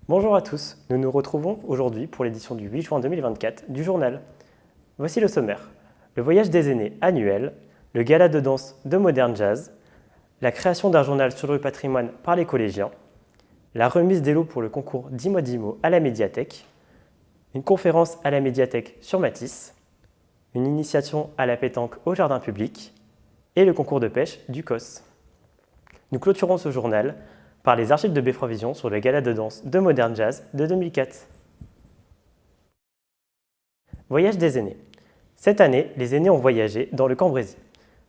Bonjour à tous, nous nous retrouvons aujourd'hui pour l'édition du 8 juin 2024 du journal. Voici le sommaire. Le voyage des aînés annuel, le gala de danse de Modern Jazz, la création d'un journal sur le patrimoine par les collégiens, la remise des lots pour le concours Dis-moi Dimo à la médiathèque, une conférence à la médiathèque sur Matisse, une initiation à la pétanque au jardin public et le concours de pêche du COS. Nous clôturons ce journal par les archives de Beffrovision sur le gala de danse de Modern Jazz de 2004. Voyage des aînés. Cette année, les aînés ont voyagé dans le Cambrésis.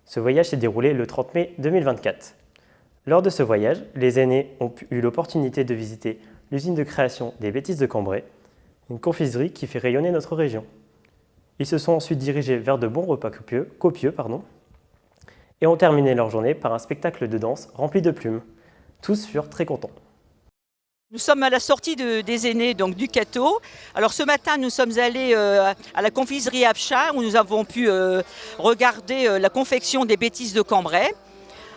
Ce voyage s'est déroulé le 30 mai 2024. Lors de ce voyage, les aînés ont eu l'opportunité de visiter l'usine de création des Bêtises de Cambrai, une confiserie qui fait rayonner notre région. Ils se sont ensuite dirigés vers de bons repas copieux et ont terminé leur journée par un spectacle de danse rempli de plumes. Tous furent très contents. Nous sommes à la sortie des aînés donc du Cateau. Alors ce matin, nous sommes allés à la confiserie Afcha où nous avons pu regarder la confection des Bêtises de Cambrai.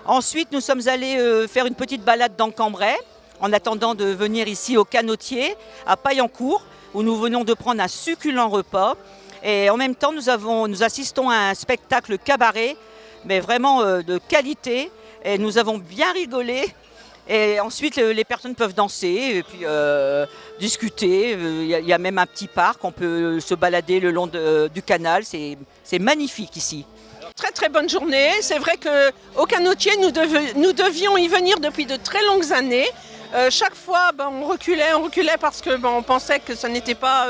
Ensuite, nous sommes allés faire une petite balade dans Cambrai en attendant de venir ici au Canotier à Paillancourt où nous venons de prendre un succulent repas. Et en même temps, nous assistons à un spectacle cabaret, mais vraiment de qualité. Et nous avons bien rigolé. Et ensuite, les personnes peuvent danser et puis discuter. Il y a même un petit parc, on peut se balader le long du canal. C'est magnifique ici. Très très bonne journée. C'est vrai qu'au Canotier, nous devions y venir depuis de très longues années. Chaque fois, on reculait parce que on pensait que ce n'était pas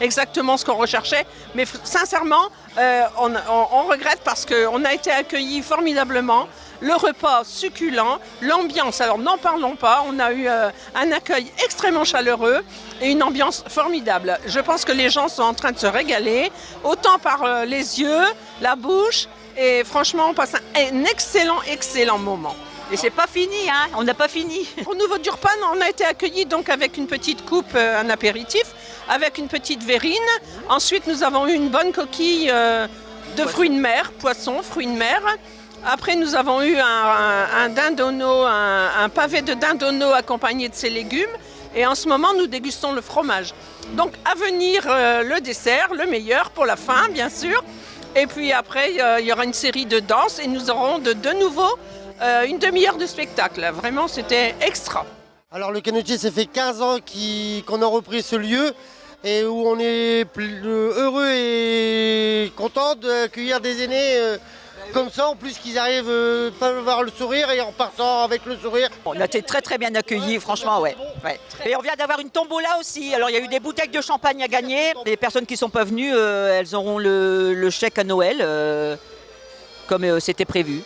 exactement ce qu'on recherchait. Mais sincèrement, on regrette parce qu'on a été accueillis formidablement. Le repas succulent, l'ambiance, alors n'en parlons pas, on a eu un accueil extrêmement chaleureux et une ambiance formidable. Je pense que les gens sont en train de se régaler, autant par les yeux, la bouche, et franchement on passe un excellent moment. Et c'est pas fini, hein, on n'a pas fini. Au niveau du repas, on a été accueillis donc avec une petite coupe, un apéritif, avec une petite verrine. Ensuite nous avons eu une bonne coquille de fruits de mer, poisson, fruits de mer. Après, nous avons eu un dindonneau, un pavé de dindonneau accompagné de ses légumes. Et en ce moment, nous dégustons le fromage. Donc, à venir, le dessert, le meilleur pour la fin, bien sûr. Et puis après, il y aura une série de danses et nous aurons de nouveau une demi-heure de spectacle. Vraiment, c'était extra. Alors, le Canotier, ça fait 15 ans qu'on a repris ce lieu et où on est heureux et content d'accueillir des aînés comme ça, en plus qu'ils arrivent pas à avoir le sourire et en partant avec le sourire. On a été très très bien accueillis, franchement, ouais. Et on vient d'avoir une tombola aussi. Alors il y a eu des bouteilles de champagne à gagner. Les personnes qui ne sont pas venues, elles auront le chèque à Noël, comme c'était prévu.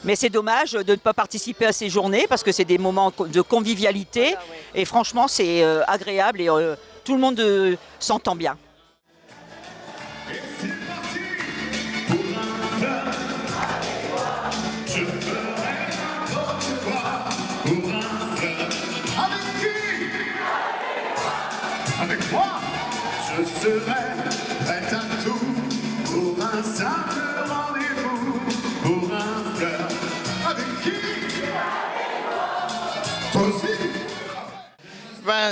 Mais c'est dommage de ne pas participer à ces journées parce que c'est des moments de convivialité. Et franchement, c'est agréable et tout le monde s'entend bien. Avec moi, je serai prêt à tout pour un simple rendez-vous, pour un fleur. Avec qui? Toi aussi.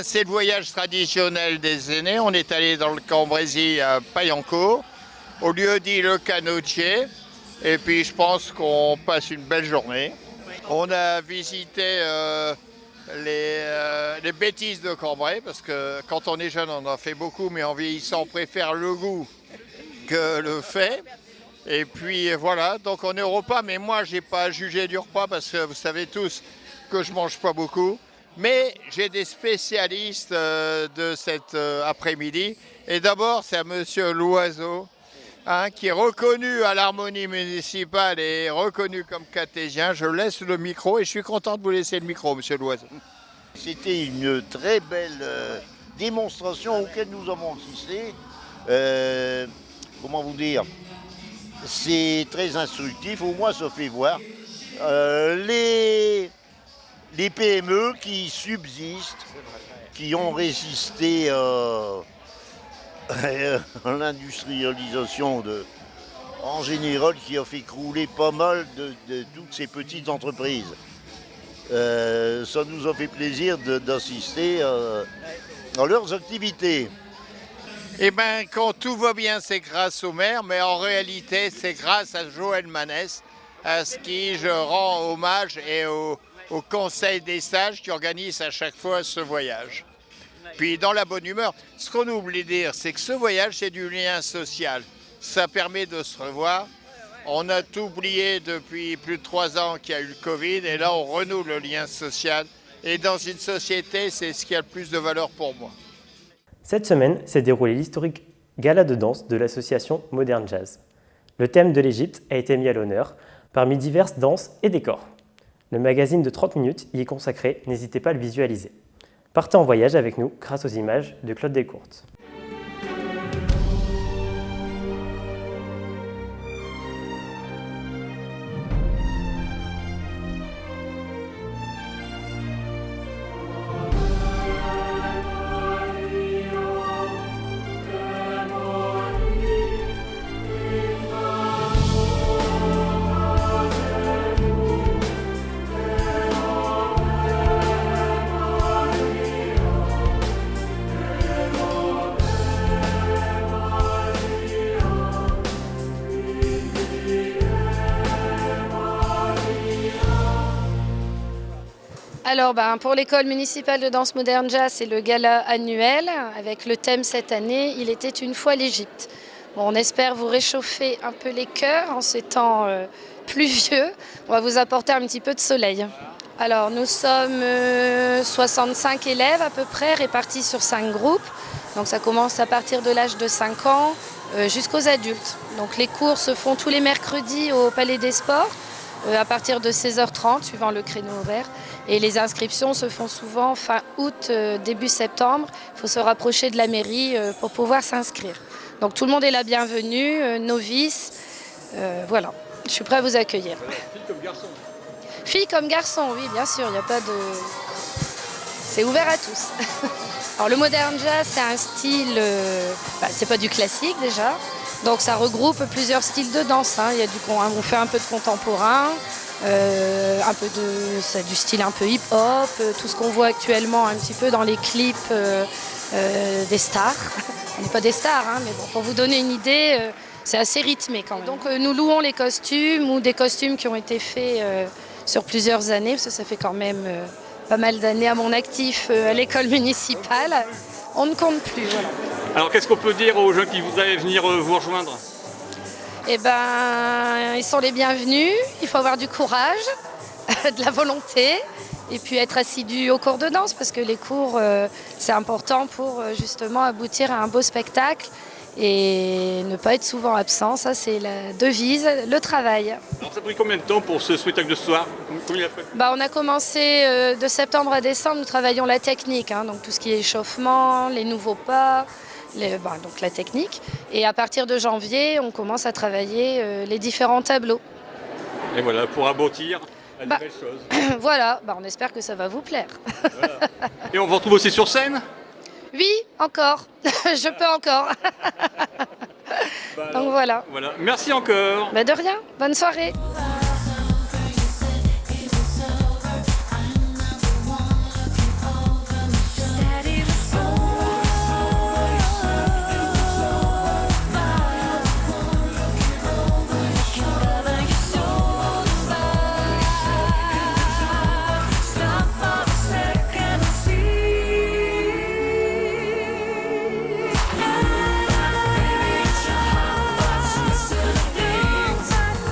C'est le voyage traditionnel des aînés. On est allé dans le Cambrésis à Paillancourt, au lieu dit le Canotier. Et puis je pense qu'on passe une belle journée. On a visité les Bêtises de Cambrai, parce que quand on est jeune, on en fait beaucoup, mais en vieillissant, on préfère le goût que le fait. Et puis voilà, donc on est au repas, mais moi, j'ai pas jugé du repas, parce que vous savez tous que je mange pas beaucoup. Mais j'ai des spécialistes de cet après-midi. Et d'abord, c'est à Monsieur Loiseau, qui est reconnu à l'harmonie municipale et reconnu comme cathésien. Je laisse le micro et je suis content de vous laisser le micro, Monsieur Loiseau. C'était une très belle démonstration auquel nous avons assisté. Comment vous dire? C'est très instructif, au moins ça fait voir les PME qui subsistent, qui ont résisté à l'industrialisation en général qui a fait crouler pas mal de toutes ces petites entreprises. Ça nous a fait plaisir d'assister à leurs activités. Eh bien, quand tout va bien, c'est grâce au maire, mais en réalité, c'est grâce à Joël Manès, à ce qui je rends hommage et au Conseil des sages qui organise à chaque fois ce voyage. Puis dans la bonne humeur, ce qu'on oublie de dire, c'est que ce voyage, c'est du lien social. Ça permet de se revoir. On a tout oublié depuis plus de 3 ans qu'il y a eu le Covid, et là, on renoue le lien social. Et dans une société, c'est ce qui a le plus de valeur pour moi. Cette semaine s'est déroulé l'historique gala de danse de l'association Modern Jazz. Le thème de l'Égypte a été mis à l'honneur parmi diverses danses et décors. Le magazine de 30 minutes y est consacré, n'hésitez pas à le visualiser. Partez en voyage avec nous grâce aux images de Claude Descourtes. Alors, pour l'école municipale de danse moderne jazz, c'est le gala annuel avec le thème cette année, il était une fois l'Égypte. Bon, on espère vous réchauffer un peu les cœurs en ces temps pluvieux. On va vous apporter un petit peu de soleil. Alors, nous sommes 65 élèves à peu près, répartis sur 5 groupes. Donc, ça commence à partir de l'âge de 5 ans jusqu'aux adultes. Donc, les cours se font tous les mercredis au Palais des Sports. À partir de 16h30, suivant le créneau horaire. Et les inscriptions se font souvent fin août, début septembre. Il faut se rapprocher de la mairie pour pouvoir s'inscrire. Donc tout le monde est la bienvenue, novices. Voilà, je suis prêt à vous accueillir. Filles comme garçons. Filles comme garçons, oui, bien sûr, il n'y a pas de... C'est ouvert à tous. Alors le modern jazz, c'est un style... c'est pas du classique déjà. Donc ça regroupe plusieurs styles de danse. On fait un peu de contemporain, du style un peu hip-hop, tout ce qu'on voit actuellement un petit peu dans les clips des stars. On n'est pas des stars, mais bon, pour vous donner une idée, c'est assez rythmé quand même. Donc nous louons les costumes ou des costumes qui ont été faits sur plusieurs années, parce que ça fait quand même pas mal d'années à mon actif à l'école municipale. On ne compte plus, voilà. Alors qu'est-ce qu'on peut dire aux gens qui voudraient venir vous rejoindre ? Eh ben, ils sont les bienvenus, il faut avoir du courage, de la volonté, et puis être assidu aux cours de danse, parce que les cours, c'est important pour justement aboutir à un beau spectacle et ne pas être souvent absent, ça c'est la devise, le travail. Alors ça a pris combien de temps pour ce spectacle de ce soir ? Combien il a fait ? On a commencé de septembre à décembre, nous travaillons la technique, donc tout ce qui est échauffement, les nouveaux pas, donc la technique. Et à partir de janvier, on commence à travailler les différents tableaux. Et voilà, pour aboutir à de belles choses. Voilà, on espère que ça va vous plaire. Voilà. Et on vous retrouve aussi sur scène ? Oui, encore. Je peux encore. Donc voilà. Merci encore. De rien. Bonne soirée.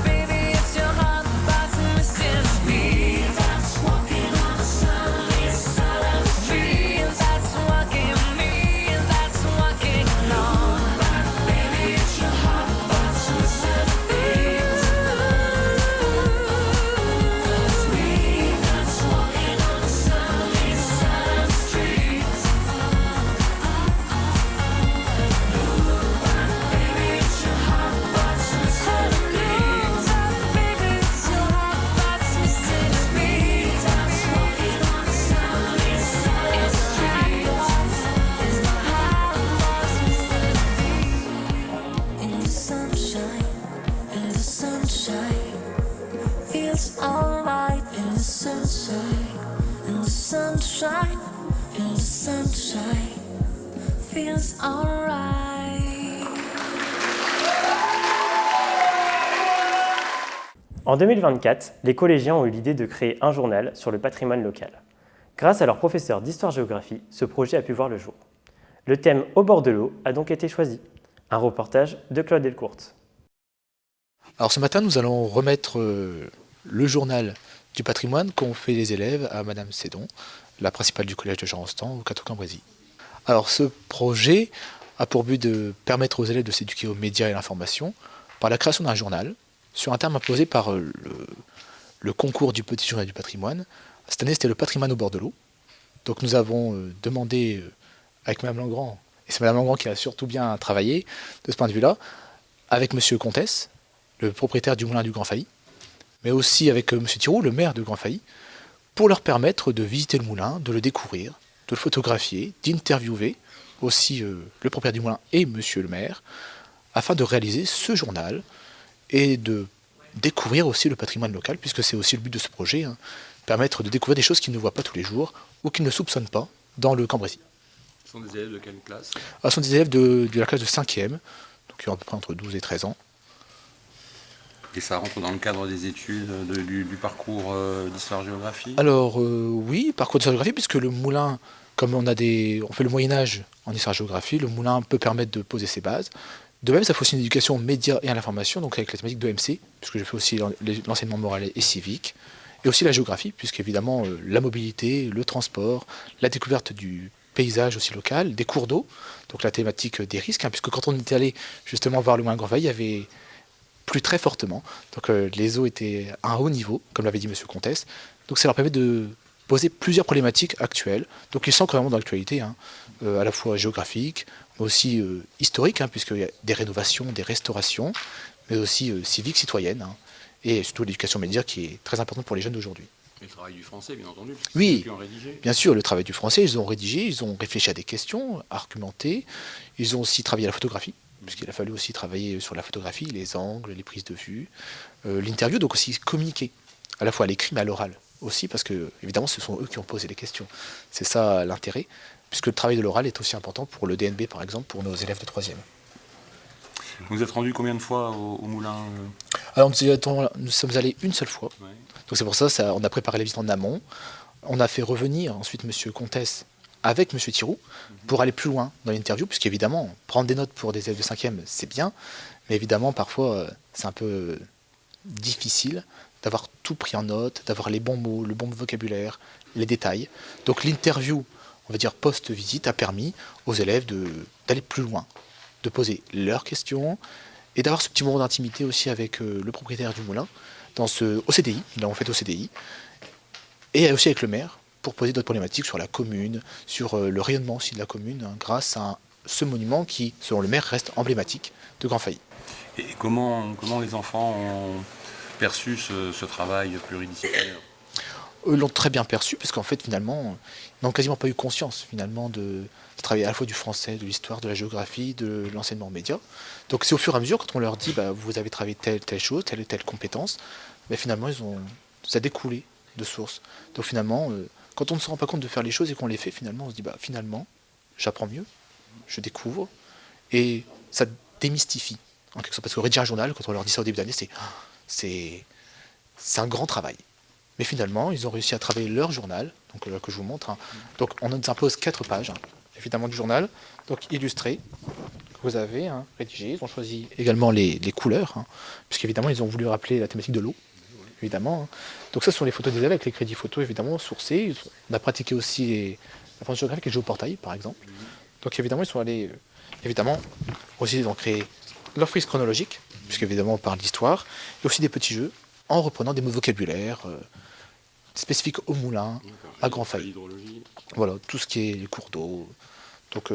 Baby, it's your sunshine feels alright. En 2024, les collégiens ont eu l'idée de créer un journal sur le patrimoine local. Grâce à leur professeur d'histoire-géographie, ce projet a pu voir le jour. Le thème « Au bord de l'eau » a donc été choisi. Un reportage de Claude Delcourte. Alors ce matin, nous allons remettre le journal du patrimoine qu'ont fait les élèves à Madame Cédon, la principale du collège de Jean-Rostand au Cateau-Cambrésis. Alors ce projet a pour but de permettre aux élèves de s'éduquer aux médias et à l'information par la création d'un journal sur un terme imposé par le concours du petit journal du patrimoine. Cette année, c'était le patrimoine au bord de l'eau. Donc nous avons demandé avec Madame Langrand, et c'est Madame Langrand qui a surtout bien travaillé de ce point de vue-là, avec Monsieur Comtesse, le propriétaire du moulin du Grand Failly, mais aussi avec Monsieur Thiroux, le maire de Grand Failly, pour leur permettre de visiter le moulin, de le découvrir, de le photographier, d'interviewer aussi le propriétaire du moulin et Monsieur le maire, afin de réaliser ce journal et de découvrir aussi le patrimoine local, puisque c'est aussi le but de ce projet, hein, permettre de découvrir des choses qu'ils ne voient pas tous les jours ou qu'ils ne soupçonnent pas dans le Cambrésis. Ce sont des élèves de quelle classe? Ce sont des élèves de la classe de 5e, donc qui ont à peu près entre 12 et 13 ans. Et ça rentre dans le cadre des études du parcours d'histoire-géographie? Alors oui, parcours d'histoire-géographie, puisque le moulin, comme on fait le Moyen-Âge en histoire-géographie, le moulin peut permettre de poser ses bases. De même, ça fait aussi une éducation aux médias et à l'information, donc avec la thématique de MC, puisque je fais aussi l'enseignement moral et civique, et aussi la géographie, puisqu'évidemment la mobilité, le transport, la découverte du paysage aussi local, des cours d'eau, donc la thématique des risques, hein, puisque quand on était allé justement voir le moulin Grand Failly, il y avait plu très fortement, donc les eaux étaient à un haut niveau, comme l'avait dit Monsieur Comtesse, donc ça leur permet de poser plusieurs problématiques actuelles, donc ils sont vraiment dans l'actualité, hein, à la fois géographique, mais aussi historique, hein, puisqu'il y a des rénovations, des restaurations, mais aussi civiques, citoyennes, hein, et surtout l'éducation média qui est très importante pour les jeunes d'aujourd'hui. Et le travail du français, bien entendu, parce que oui, c'est eux qui ont rédigé. Bien sûr, le travail du français, ils ont rédigé, ils ont réfléchi à des questions, argumenté, ils ont aussi travaillé à la photographie, puisqu'il a fallu aussi travailler sur la photographie, les angles, les prises de vue, l'interview, donc aussi communiquer, à la fois à l'écrit mais à l'oral aussi, parce que évidemment ce sont eux qui ont posé les questions. C'est ça l'intérêt, puisque le travail de l'oral est aussi important pour le DNB par exemple, pour nos élèves de 3e. Vous êtes rendu combien de fois au moulin Alors nous sommes allés une seule fois, ouais. Donc c'est pour ça, on a préparé la visite en amont, on a fait revenir ensuite Monsieur Comtesse avec Monsieur Thiroux pour aller plus loin dans l'interview, puisqu'évidemment, prendre des notes pour des élèves de 5e, c'est bien, mais évidemment, parfois, c'est un peu difficile d'avoir tout pris en note, d'avoir les bons mots, le bon vocabulaire, les détails. Donc l'interview, on va dire post-visite, a permis aux élèves d'aller plus loin, de poser leurs questions et d'avoir ce petit moment d'intimité aussi avec le propriétaire du moulin, au CDI, ils l'ont fait au CDI, et aussi avec le maire, pour poser d'autres problématiques sur la commune, sur le rayonnement aussi de la commune, hein, grâce à ce monument qui, selon le maire, reste emblématique de Grand Failly. Et comment les enfants ont perçu ce travail pluridisciplinaire? Eux l'ont très bien perçu, parce qu'en fait, finalement, ils n'ont quasiment pas eu conscience, finalement, de travailler à la fois du français, de l'histoire, de la géographie, de l'enseignement média. Donc c'est au fur et à mesure, quand on leur dit, vous avez travaillé telle chose, telle compétence, finalement, ça a découlé de source. Donc finalement, quand on ne se rend pas compte de faire les choses et qu'on les fait, finalement, on se dit, finalement, j'apprends mieux, je découvre, et ça démystifie, en quelque sorte. Parce que rédiger un journal, quand on leur dit ça au début d'année, c'est un grand travail. Mais finalement, ils ont réussi à travailler leur journal, donc que je vous montre. Hein. Donc on nous impose 4 pages, hein, évidemment, du journal, donc illustré, que vous avez rédigé. Ils ont choisi également les couleurs, hein, puisqu'évidemment, ils ont voulu rappeler la thématique de l'eau, évidemment. Hein. Donc ça, ce sont les photos des élèves avec les crédits photos, évidemment, sourcés. On a pratiqué aussi la formation géographique et le géoportail, par exemple. Donc évidemment, ils sont allés, aussi, ils ont créé leur frise chronologique, puisqu'évidemment, on parle d'histoire, et aussi des petits jeux, en reprenant des mots de vocabulaire spécifiques au moulin, à Grand Failly. Voilà, tout ce qui est les cours d'eau. Donc,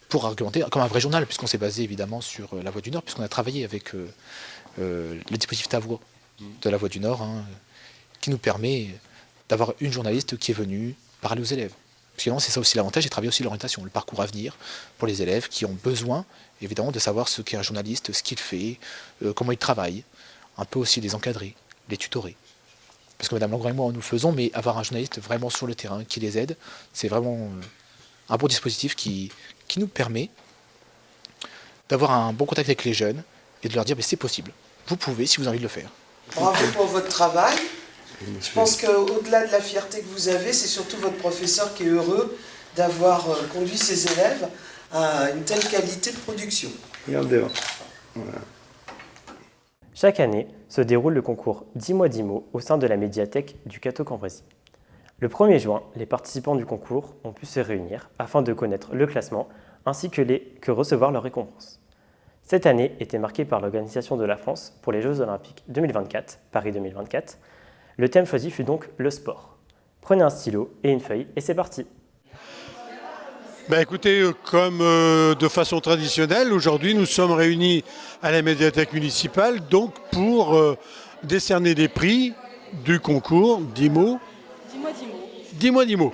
pour argumenter, comme un vrai journal, puisqu'on s'est basé évidemment sur La Voix du Nord, puisqu'on a travaillé avec le dispositif Ta Voix de La Voix du Nord, hein, qui nous permet d'avoir une journaliste qui est venue parler aux élèves. Parce que c'est ça aussi l'avantage, et travailler aussi l'orientation, le parcours à venir pour les élèves qui ont besoin, évidemment, de savoir ce qu'est un journaliste, ce qu'il fait, comment il travaille, un peu aussi les encadrer, les tutorer. Parce que Madame Langrand et moi, nous le faisons, mais avoir un journaliste vraiment sur le terrain qui les aide, c'est vraiment un bon dispositif qui nous permet d'avoir un bon contact avec les jeunes et de leur dire c'est possible, vous pouvez si vous avez envie de le faire. Bravo pour votre travail. Je pense qu'au-delà de la fierté que vous avez, c'est surtout votre professeur qui est heureux d'avoir conduit ses élèves à une telle qualité de production. Regardez. Voilà. Chaque année se déroule le concours 10 mois 10 mots au sein de la médiathèque du Cateau-Cambrésis. Le 1er juin, les participants du concours ont pu se réunir afin de connaître le classement ainsi que recevoir leur récompense. Cette année était marquée par l'organisation de la France pour les Jeux Olympiques 2024, Paris 2024. Le thème choisi fut donc le sport. Prenez un stylo et une feuille et c'est parti. Écoutez, comme de façon traditionnelle, aujourd'hui nous sommes réunis à la médiathèque municipale donc pour décerner les prix du concours 10 mots. 10 mois 10 mots.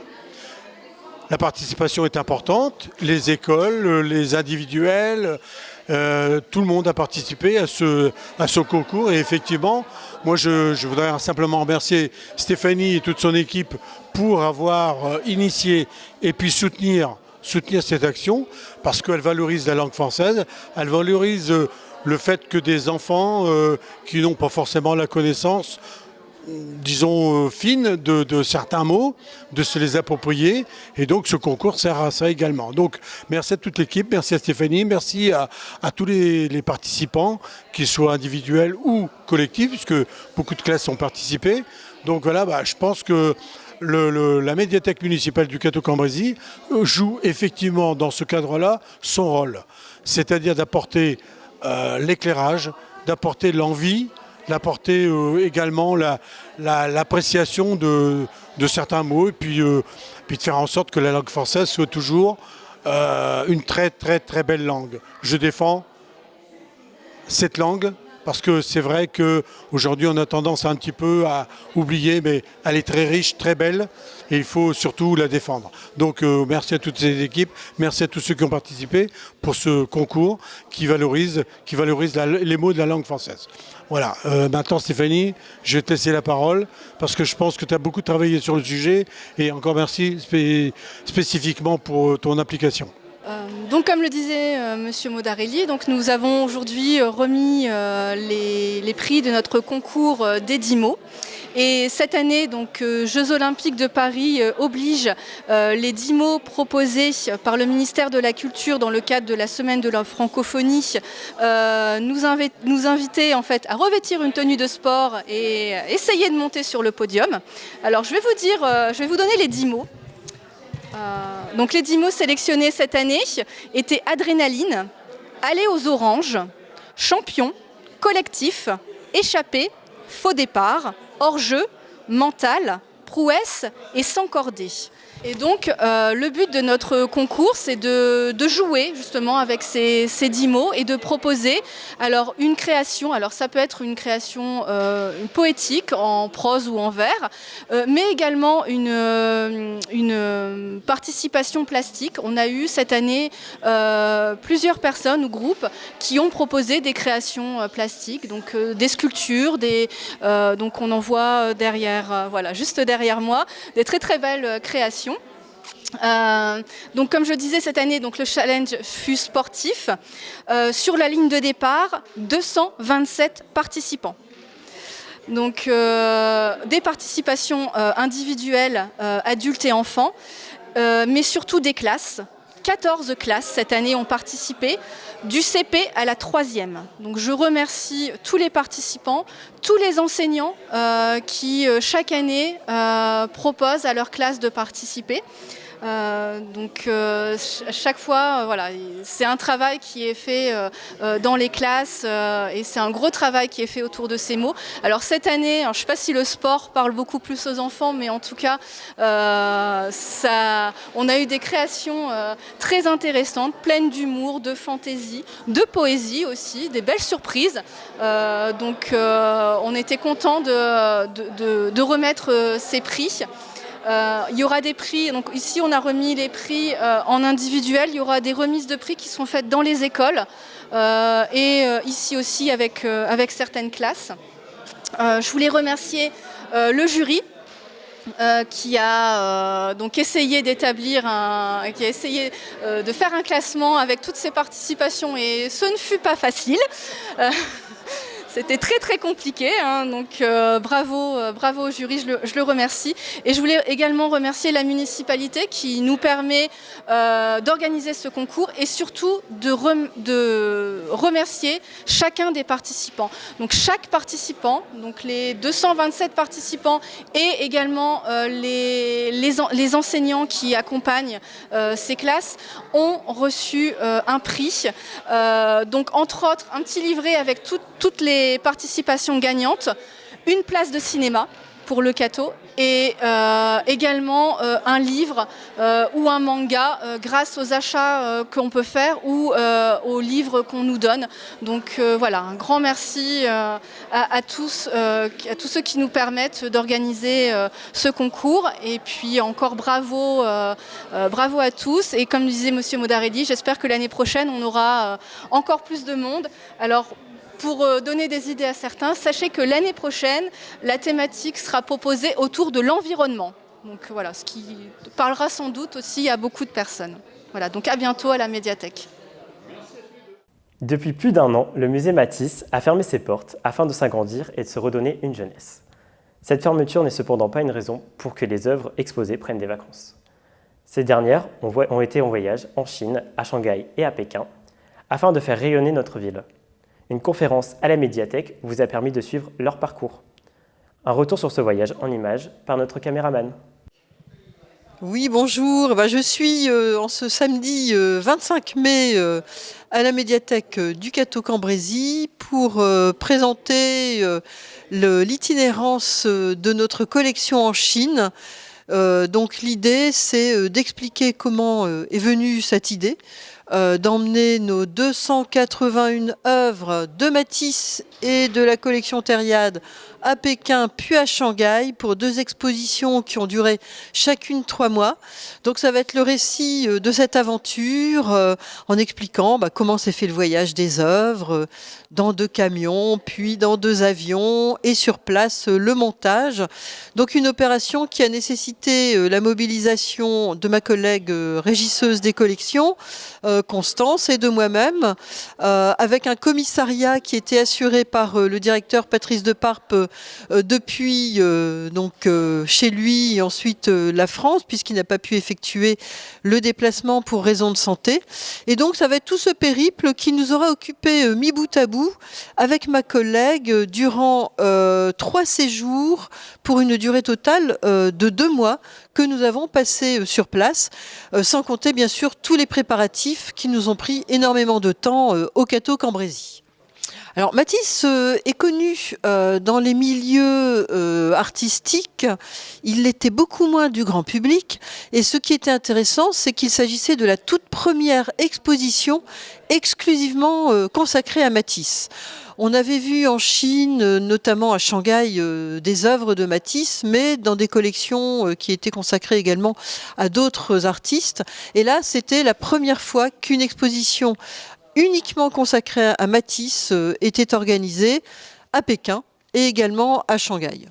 La participation est importante, les écoles, les individuels, tout le monde a participé à ce concours et effectivement, moi je voudrais simplement remercier Stéphanie et toute son équipe pour avoir initié et puis soutenir cette action parce qu'elle valorise la langue française, elle valorise le fait que des enfants qui n'ont pas forcément la connaissance disons, fine de certains mots, de se les approprier. Et donc, ce concours sert à ça également. Donc, merci à toute l'équipe, merci à Stéphanie, merci à tous les participants, qu'ils soient individuels ou collectifs, puisque beaucoup de classes ont participé. Donc voilà, je pense que la médiathèque municipale du Cateau-Cambrésis joue effectivement dans ce cadre-là son rôle. C'est-à-dire d'apporter l'éclairage, d'apporter l'envie, d'apporter également l'appréciation de certains mots et puis de faire en sorte que la langue française soit toujours une très très très belle langue. Je défends cette langue parce que c'est vrai qu'aujourd'hui on a tendance un petit peu à oublier, mais elle est très riche, très belle et il faut surtout la défendre. Donc merci à toutes ces équipes, merci à tous ceux qui ont participé pour ce concours qui valorise les mots de la langue française. Voilà, maintenant Stéphanie, je vais te laisser la parole parce que je pense que tu as beaucoup travaillé sur le sujet et encore merci spécifiquement pour ton implication. Donc comme le disait Monsieur Modarelli, donc nous avons aujourd'hui remis les prix de notre concours des 10 mots. Et cette année, donc, Jeux Olympiques de Paris oblige les 10 mots proposés par le ministère de la Culture dans le cadre de la Semaine de la Francophonie nous inviter en fait à revêtir une tenue de sport et essayer de monter sur le podium. Alors je vais vous donner les 10 mots. Donc les 10 mots sélectionnés cette année étaient adrénaline, aller aux oranges, champion, collectif, échappé, faux départ, hors-jeu, mental, prouesse et sans cordée. Et donc le but de notre concours, c'est de jouer justement avec ces 10 mots et de proposer alors une création. Alors ça peut être une création poétique en prose ou en vers, mais également une participation plastique. On a eu cette année plusieurs personnes ou groupes qui ont proposé des créations plastiques, donc des sculptures, donc on en voit derrière, voilà, juste derrière moi, des très très belles créations. Donc comme je disais cette année, donc le challenge fut sportif. Sur la ligne de départ, 227 participants. Donc des participations individuelles, adultes et enfants, mais surtout des classes. 14 classes cette année ont participé, du CP à la 3e. Donc je remercie tous les participants, tous les enseignants qui chaque année proposent à leur classe de participer. Donc chaque fois, voilà, c'est un travail qui est fait dans les classes et c'est un gros travail qui est fait autour de ces mots. Alors cette année, je ne sais pas si le sport parle beaucoup plus aux enfants, mais en tout cas, on a eu des créations très intéressantes, pleines d'humour, de fantaisie, de poésie aussi, des belles surprises. Donc on était contents de remettre ces prix. Il y aura des prix, donc ici on a remis les prix en individuel, il y aura des remises de prix qui sont faites dans les écoles et ici aussi avec certaines classes. Je voulais remercier le jury qui a donc essayé d'établir qui a essayé de faire un classement avec toutes ses participations et ce ne fut pas facile. C'était très très compliqué, hein, donc bravo au jury, je le remercie. Et je voulais également remercier la municipalité qui nous permet d'organiser ce concours et surtout de remercier chacun des participants. Donc chaque participant, donc les 227 participants et également les enseignants qui accompagnent ces classes ont reçu un prix. Donc entre autres un petit livret avec toutes les participations gagnantes, une place de cinéma pour le Cateau et également un livre ou un manga grâce aux achats qu'on peut faire ou aux livres qu'on nous donne. Donc voilà, un grand merci à tous ceux qui nous permettent d'organiser ce concours et puis encore bravo à tous et comme disait Monsieur Modarelli, j'espère que l'année prochaine on aura encore plus de monde. Alors pour donner des idées à certains, sachez que l'année prochaine, la thématique sera proposée autour de l'environnement. Donc voilà, ce qui parlera sans doute aussi à beaucoup de personnes. Voilà, donc à bientôt à la médiathèque. Depuis plus d'1 an, le musée Matisse a fermé ses portes afin de s'agrandir et de se redonner une jeunesse. Cette fermeture n'est cependant pas une raison pour que les œuvres exposées prennent des vacances. Ces dernières ont été en voyage en Chine, à Shanghai et à Pékin, afin de faire rayonner notre ville. Une conférence à la médiathèque vous a permis de suivre leur parcours. Un retour sur ce voyage en images par notre caméraman. Oui, bonjour. Je suis en ce samedi 25 mai à la médiathèque du Cateau-Cambrésis pour présenter l'itinérance de notre collection en Chine. Donc l'idée, c'est d'expliquer comment est venue cette idée. D'emmener nos 281 œuvres de Matisse et de la collection Thériade à Pékin puis à Shanghai pour 2 expositions qui ont duré chacune 3 mois. Donc ça va être le récit de cette aventure en expliquant comment s'est fait le voyage des œuvres dans 2 camions puis dans 2 avions et sur place le montage. Donc une opération qui a nécessité la mobilisation de ma collègue régisseuse des collections Constance et de moi-même, avec un commissariat qui était assuré par le directeur Patrice Deparpe depuis chez lui et ensuite la France, puisqu'il n'a pas pu effectuer le déplacement pour raison de santé. Et donc ça va être tout ce périple qui nous aura occupé mis bout à bout avec ma collègue durant 3 séjours pour une durée totale de 2 mois que nous avons passé sur place, sans compter bien sûr tous les préparatifs qui nous ont pris énormément de temps au Cateau-Cambrésis. Alors Matisse est connu dans les milieux artistiques, il l'était beaucoup moins du grand public et ce qui était intéressant c'est qu'il s'agissait de la toute première exposition exclusivement consacrée à Matisse. On avait vu en Chine, notamment à Shanghai, des œuvres de Matisse, mais dans des collections qui étaient consacrées également à d'autres artistes. Et là, c'était la première fois qu'une exposition uniquement consacrée à Matisse était organisée à Pékin et également à Shanghai.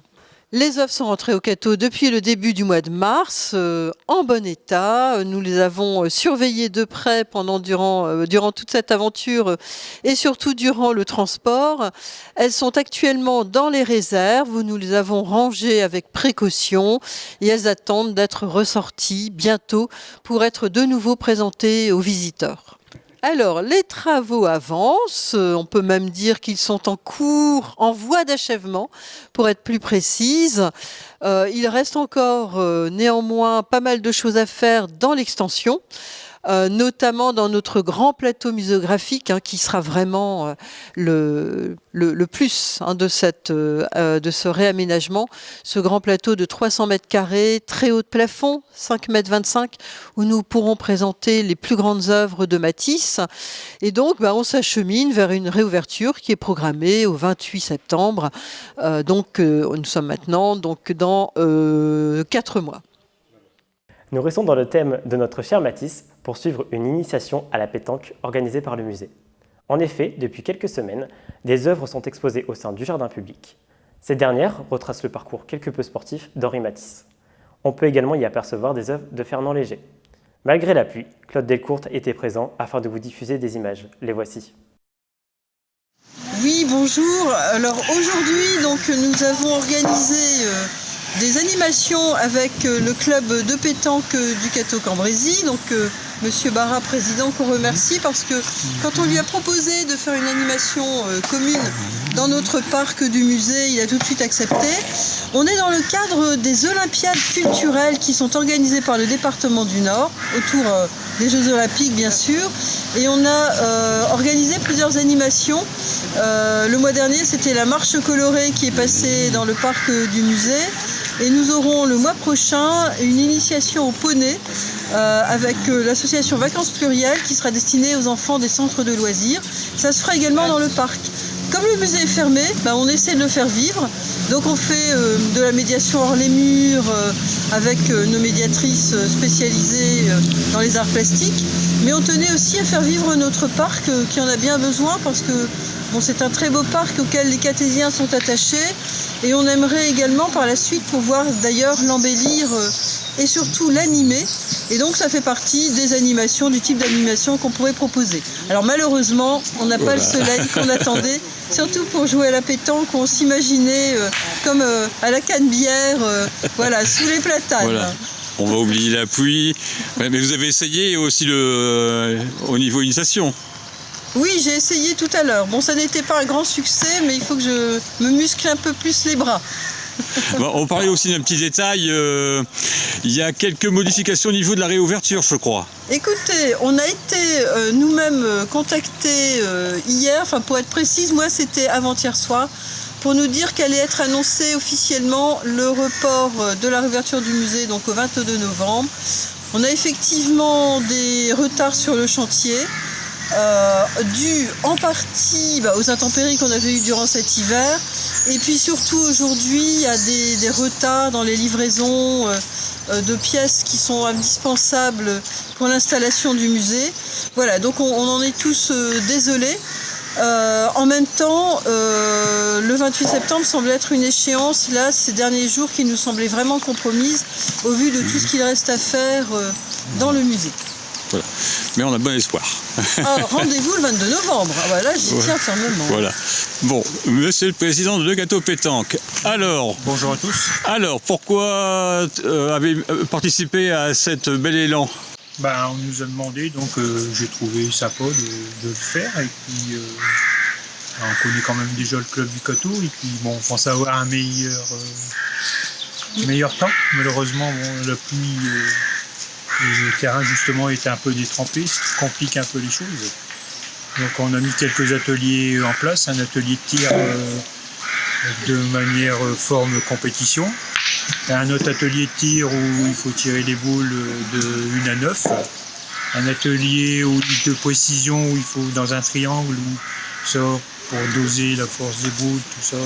Les œuvres sont rentrées au Cateau depuis le début du mois de mars, en bon état. Nous les avons surveillées de près durant toute cette aventure et surtout durant le transport. Elles sont actuellement dans les réserves où nous les avons rangées avec précaution et elles attendent d'être ressorties bientôt pour être de nouveau présentées aux visiteurs. Alors, les travaux avancent, on peut même dire qu'ils sont en cours, en voie d'achèvement, pour être plus précise. Il reste encore néanmoins pas mal de choses à faire dans l'extension, notamment dans notre grand plateau muséographique qui sera vraiment le plus de ce réaménagement. Ce grand plateau de 300 mètres carrés, très haut de plafond, 5,25 mètres, où nous pourrons présenter les plus grandes œuvres de Matisse. Et donc, on s'achemine vers une réouverture qui est programmée au 28 septembre. Nous sommes maintenant dans 4 mois. Nous restons dans le thème de notre cher Matisse pour suivre une initiation à la pétanque organisée par le musée. En effet, depuis quelques semaines, des œuvres sont exposées au sein du jardin public. Ces dernières retracent le parcours quelque peu sportif d'Henri Matisse. On peut également y apercevoir des œuvres de Fernand Léger. Malgré la pluie, Claude Delcourte était présent afin de vous diffuser des images. Les voici. Oui, bonjour. Alors aujourd'hui, donc, nous avons organisé des animations avec le club de pétanque du Cateau-Cambrésis. Donc Monsieur Barra, président, qu'on remercie parce que quand on lui a proposé de faire une animation commune dans notre parc du musée, il a tout de suite accepté. On est dans le cadre des Olympiades culturelles qui sont organisées par le département du Nord, autour des Jeux Olympiques bien sûr. Et on a organisé plusieurs animations. Le mois dernier, c'était la marche colorée qui est passée dans le parc du musée. Et nous aurons le mois prochain une initiation au poney avec l'association Vacances Plurielles qui sera destinée aux enfants des centres de loisirs. Ça se fera également dans le parc. Comme le musée est fermé, on essaie de le faire vivre. Donc on fait de la médiation hors les murs avec nos médiatrices spécialisées dans les arts plastiques. Mais on tenait aussi à faire vivre notre parc qui en a bien besoin parce que c'est un très beau parc auquel les Catésiens sont attachés. Et on aimerait également par la suite pouvoir d'ailleurs l'embellir et surtout l'animer. Et donc ça fait partie des animations, du type d'animation qu'on pourrait proposer. Alors malheureusement, on n'a pas le soleil qu'on attendait, surtout pour jouer à la pétanque, on s'imaginait comme à la Canebière, voilà, sous les platanes. Voilà. On va oublier la pluie. Mais vous avez essayé aussi au niveau initiation. Oui, j'ai essayé tout à l'heure. Bon, ça n'était pas un grand succès, mais il faut que je me muscle un peu plus les bras. On parlait aussi d'un petit détail. Il y a quelques modifications au niveau de la réouverture, je crois. Écoutez, on a été nous-mêmes contactés hier, enfin pour être précise, moi c'était avant-hier soir, pour nous dire qu'allait être annoncé officiellement le report de la réouverture du musée, donc au 22 novembre. On a effectivement des retards sur le chantier. Dû en partie aux intempéries qu'on avait eues durant cet hiver et puis surtout aujourd'hui il y a des retards dans les livraisons de pièces qui sont indispensables pour l'installation du musée. Voilà, donc on en est tous désolés. En même temps, le 28 septembre semble être une échéance, là, ces derniers jours, qui nous semblait vraiment compromise au vu de tout ce qu'il reste à faire dans le musée. Voilà. Mais on a bon espoir. Rendez-vous le 22 novembre. Voilà, j'y tiens fermement. Voilà. Bon, monsieur le président de Le Cateau Pétanque, alors... Bonjour à tous. Alors, pourquoi avez-vous participé à cet bel élan ? On nous a demandé, donc j'ai trouvé sympa de le faire. Et puis, on connaît quand même déjà le club du Cateau. Et puis, on pense avoir un meilleur temps. Malheureusement, la pluie... le terrain justement était un peu détrempé, ce qui complique un peu les choses. Donc on a mis quelques ateliers en place, un atelier de tir de manière forme compétition, et un autre atelier de tir où il faut tirer les boules de 1 à 9, un atelier de précision où il faut dans un triangle, pour doser la force des boules, tout ça,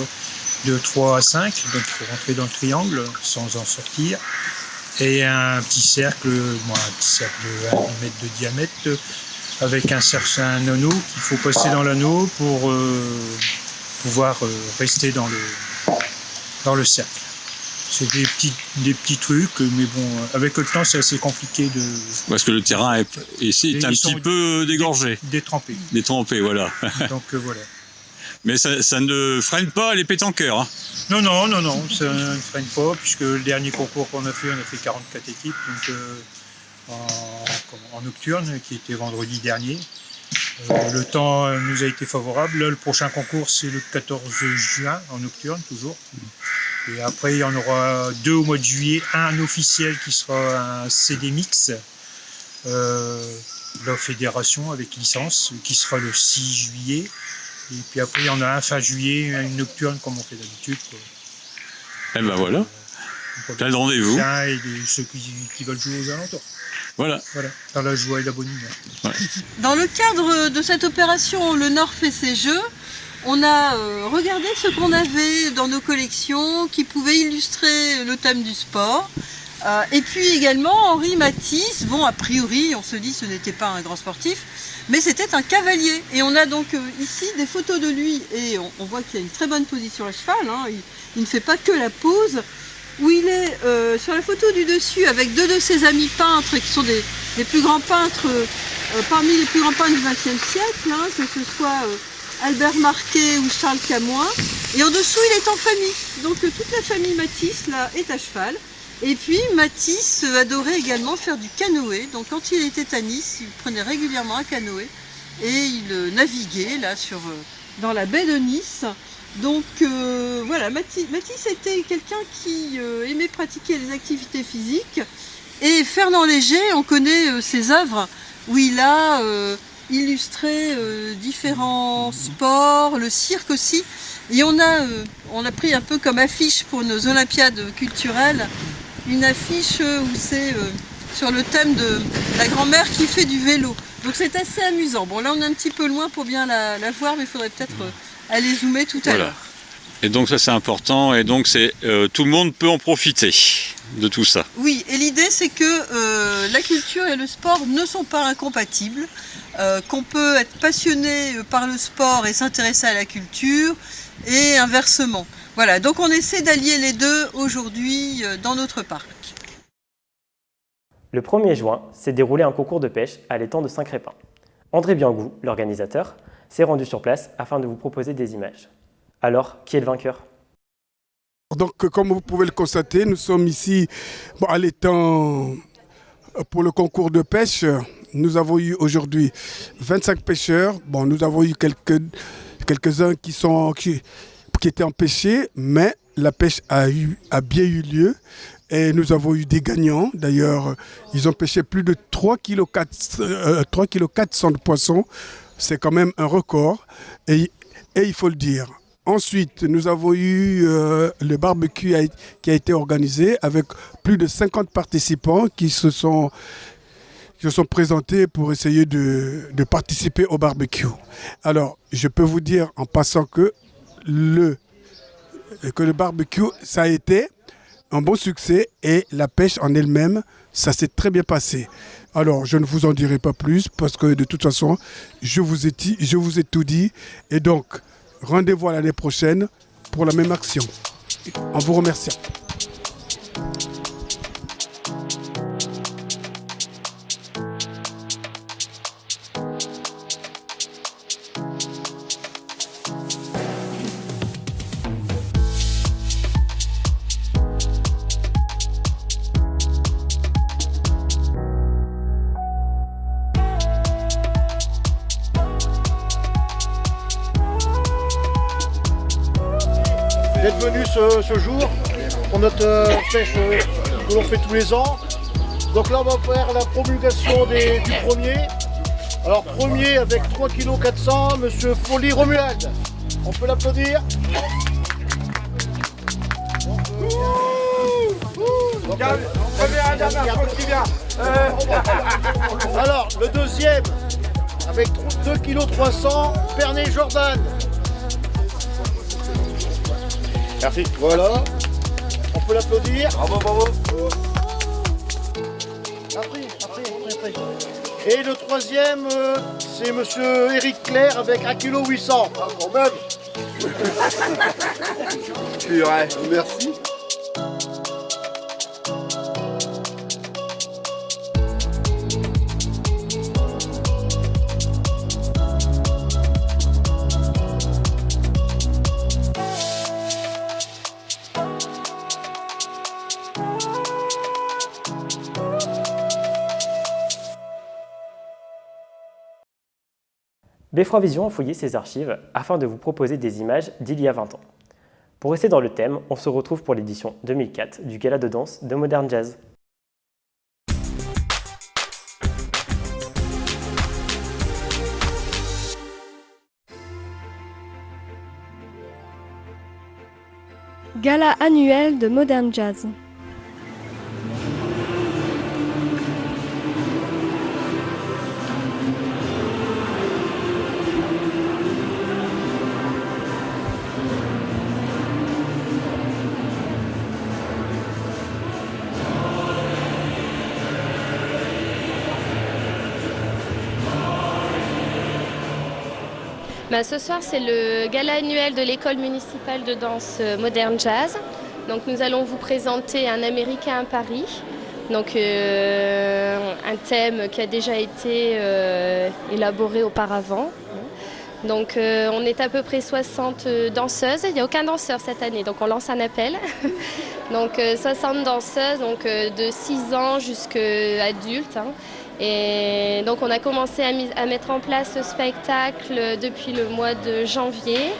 de 3 à 5, donc il faut rentrer dans le triangle sans en sortir. Et un petit cercle de 1 mètre de diamètre avec un anneau qu'il faut passer dans l'anneau pour pouvoir rester dans le cercle. C'est des petits trucs, mais bon, avec le temps c'est assez compliqué de... Parce que le terrain est un petit peu dégorgé. Détrempé. Détrempé, voilà. Donc voilà. Mais ça ne freine pas les pétanqueurs. Hein. Non, ça ne freine pas, puisque le dernier concours qu'on a fait, on a fait 44 équipes, donc en nocturne, qui était vendredi dernier. Le temps nous a été favorable. Là, le prochain concours, c'est le 14 juin, en nocturne, toujours. Et après, il y en aura 2 au mois de juillet, un officiel qui sera un CD mix, la fédération avec licence, qui sera le 6 juillet. Et puis après, il y en a un fin juillet, une nocturne comme on fait d'habitude. Et ben voilà, plein de rendez-vous. Et ceux qui veulent jouer aux alentours. Voilà. Faire la joie et la bonne humeur. Ouais. Dans le cadre de cette opération Le Nord fait ses jeux, on a regardé ce qu'on avait dans nos collections qui pouvaient illustrer le thème du sport. Et puis également Henri Matisse, a priori on se dit ce n'était pas un grand sportif, mais c'était un cavalier. Et on a donc ici des photos de lui et on voit qu'il a une très bonne position à cheval, hein. Il ne fait pas que la pose. où il est sur la photo du dessus avec deux de ses amis peintres qui sont des plus grands peintres, parmi les plus grands peintres du XXe siècle, hein, que ce soit Albert Marquet ou Charles Camoin. Et en dessous, il est en famille. Donc toute la famille Matisse là est à cheval. Et puis Matisse adorait également faire du canoë. Donc quand il était à Nice, il prenait régulièrement un canoë et il naviguait là dans la baie de Nice. Donc voilà, Matisse était quelqu'un qui aimait pratiquer les activités physiques. Et Fernand Léger, on connaît ses œuvres où il a illustré différents sports, le cirque aussi. Et on a pris un peu comme affiche pour nos Olympiades culturelles, une affiche où c'est sur le thème de la grand-mère qui fait du vélo. Donc c'est assez amusant. Bon là on est un petit peu loin pour bien la voir, mais il faudrait peut-être aller zoomer tout à l'heure. Et donc ça c'est important, et donc tout le monde peut en profiter de tout ça. Oui, et l'idée c'est que la culture et le sport ne sont pas incompatibles, qu'on peut être passionné par le sport et s'intéresser à la culture, et inversement. Voilà, donc on essaie d'allier les deux aujourd'hui dans notre parc. Le 1er juin s'est déroulé un concours de pêche à l'étang de Saint-Crépin. André Biangou, l'organisateur, s'est rendu sur place afin de vous proposer des images. Alors, qui est le vainqueur ? Donc, comme vous pouvez le constater, nous sommes ici à l'étang pour le concours de pêche. Nous avons eu aujourd'hui 25 pêcheurs. Bon, nous avons eu quelques-uns qui étaient empêchés, mais la pêche a bien eu lieu. Et nous avons eu des gagnants. D'ailleurs, ils ont pêché plus de 3,4 kg de poissons. C'est quand même un record. Et il faut le dire. Ensuite, nous avons eu le barbecue qui a été organisé avec plus de 50 participants qui se sont présentés pour essayer de participer au barbecue. Alors, je peux vous dire en passant que le barbecue, ça a été un bon succès et la pêche en elle-même, ça s'est très bien passé. Alors, je ne vous en dirai pas plus parce que de toute façon, je vous ai tout dit. Et donc, rendez-vous à l'année prochaine pour la même action. En vous remerciant. D'être venu ce jour pour notre pêche que l'on fait tous les ans. Donc là on va faire la promulgation du premier. Alors premier avec 3,4 kg, monsieur Folly Romuald. On peut l'applaudir. Alors le deuxième avec 2,3 kg, Pernet Jordan. Merci. Voilà. On peut l'applaudir. Bravo, bravo. Après. Et le troisième, c'est monsieur Eric Claire avec 1,8 kg. Ah, quand même. Purée. Merci. Beffroi Vision a fouillé ses archives afin de vous proposer des images d'il y a 20 ans. Pour rester dans le thème, on se retrouve pour l'édition 2004 du Gala de danse de Modern Jazz. Gala annuel de Modern Jazz. Ce soir, c'est le gala annuel de l'école municipale de danse Modern Jazz. Donc nous allons vous présenter un Américain à Paris. Donc un thème qui a déjà été élaboré auparavant. Donc on est à peu près 60 danseuses. Il n'y a aucun danseur cette année, donc on lance un appel. Donc 60 danseuses donc, de 6 ans jusqu'à adultes. Hein. Et donc on a commencé à mettre en place ce spectacle depuis le mois de janvier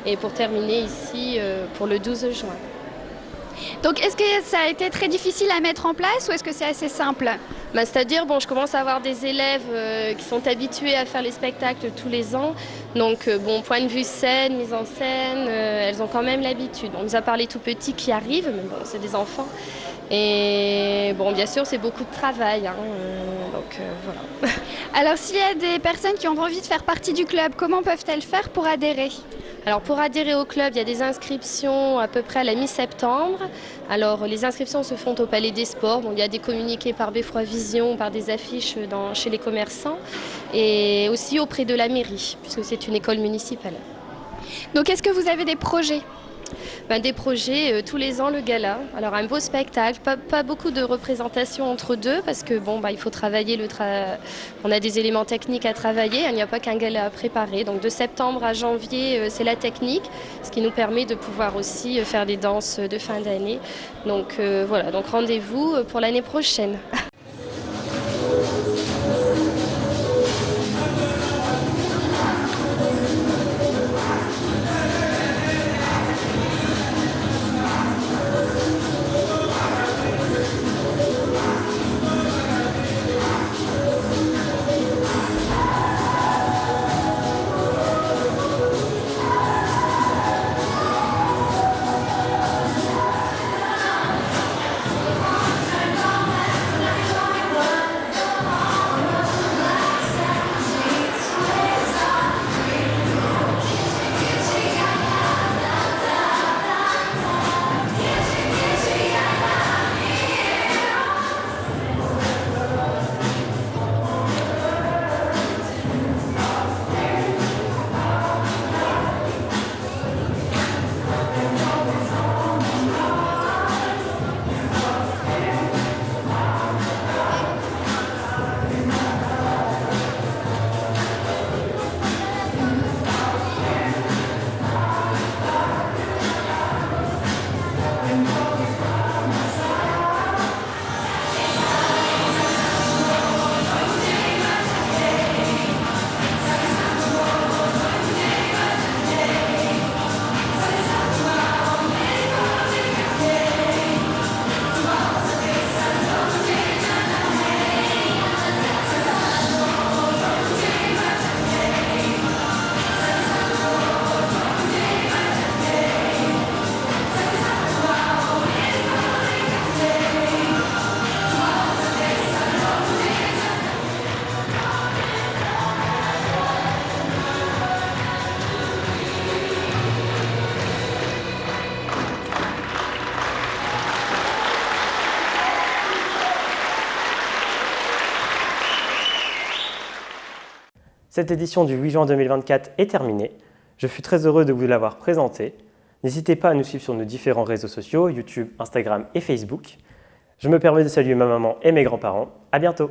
et pour terminer ici pour le 12 juin. Donc est-ce que ça a été très difficile à mettre en place ou est-ce que c'est assez simple? C'est-à-dire, bon, je commence à avoir des élèves qui sont habitués à faire les spectacles tous les ans. Donc, bon, point de vue scène, mise en scène, elles ont quand même l'habitude. On nous a parlé tout petits qui arrivent, mais bon, c'est des enfants. Et bon, bien sûr, c'est beaucoup de travail. Hein, donc, voilà. Alors, s'il y a des personnes qui ont envie de faire partie du club, comment peuvent-elles faire pour adhérer? Alors, pour adhérer au club, il y a des inscriptions à peu près à la mi-septembre. Alors, les inscriptions se font au Palais des Sports. Bon, il y a des communiqués par Beffroi Vision, par des affiches chez les commerçants et aussi auprès de la mairie, puisque c'est une école municipale. Donc, est-ce que vous avez des projets? Des projets, tous les ans le gala. Alors un beau spectacle, pas beaucoup de représentations entre deux parce que bon, il faut travailler, on a des éléments techniques à travailler, il n'y a pas qu'un gala à préparer. Donc de septembre à janvier, c'est la technique, ce qui nous permet de pouvoir aussi faire des danses de fin d'année. Donc voilà, donc rendez-vous pour l'année prochaine. Cette édition du 8 juin 2024 est terminée. Je suis très heureux de vous l'avoir présentée. N'hésitez pas à nous suivre sur nos différents réseaux sociaux, YouTube, Instagram et Facebook. Je me permets de saluer ma maman et mes grands-parents. À bientôt!